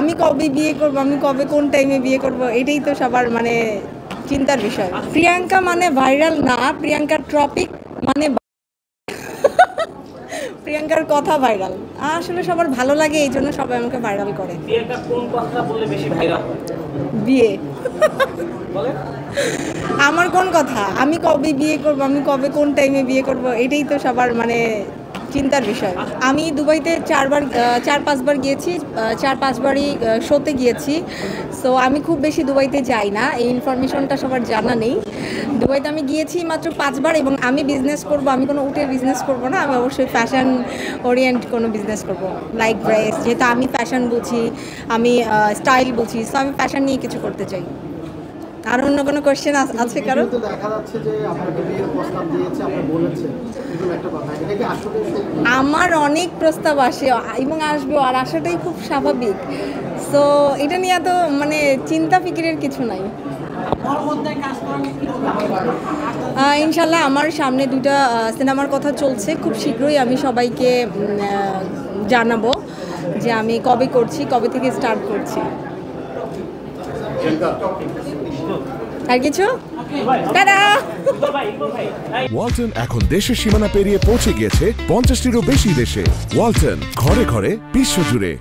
আমি কবে বিয়ে করব, আমি কবে কোন টাইমে বিয়ে করব, এটাই তো সবার মানে চিন্তার বিষয়। প্রিয়াঙ্কা মানে ভাইরাল না, প্রিয়াঙ্কার টপিক মানে প্রিয়াঙ্কার কথা ভাইরাল। আসলে সবার ভালো লাগে, এই জন্য সবাই আমাকে ভাইরাল করে। প্রিয়াঙ্কা কোন কথা বললে বেশি ভাইরাল? বিয়ে। বলে আমার কোন কথা, আমি কবে বিয়ে করব, আমি কবে কোন টাইমে বিয়ে করব, এটাই তো সবার মানে চিন্তার বিষয়। আমি দুবাইতে 4-5 বার গিয়েছি, 4-5 বারই শোতে গিয়েছি। সো আমি খুব বেশি দুবাইতে যাই না, এই ইনফরমেশনটা সবার জানা নেই। দুবাইতে আমি গিয়েছি মাত্র 5 বার, এবং আমি বিজনেস করব, আমি কোনো উটের বিজনেস করব না, আমি অবশ্যই ফ্যাশন ওরিয়েন্ট কোনো বিজনেস করব, লাইক ড্রেস। যেহেতু আমি ফ্যাশন বুঝি, আমি স্টাইল বুঝি, সো আমি ফ্যাশন নিয়ে কিছু করতে চাই। আর অন্য কোনো কোয়েশ্চেন আছে কারো? তো দেখা যাচ্ছে যে আপনাকে বিয়ের প্রস্তাব দিয়েছে, আপনি বলেছেন, এরকম একটা কথা, এটা কি আসলে সত্যি? আমার অনেক প্রস্তাব আসে এবং আসবে, আর আসাটাই খুব স্বাভাবিক। সো এটা নিয়ে তো মানে চিন্তা ফিকিরের কিছু নাই। ইনশাল্লাহ আমার সামনে 2টা সিনেমার কথা চলছে, খুব শীঘ্রই আমি সবাইকে জানাবো যে আমি কবে করছি, কবে থেকে স্টার্ট করছি। আর কিছু? টাটা। ওয়ালটন এখন দেশের সীমানা পেরিয়ে পৌঁছে গিয়েছে 50টিরও বেশি দেশে। ওয়ালটন, ঘরে ঘরে বিশ্বজুড়ে।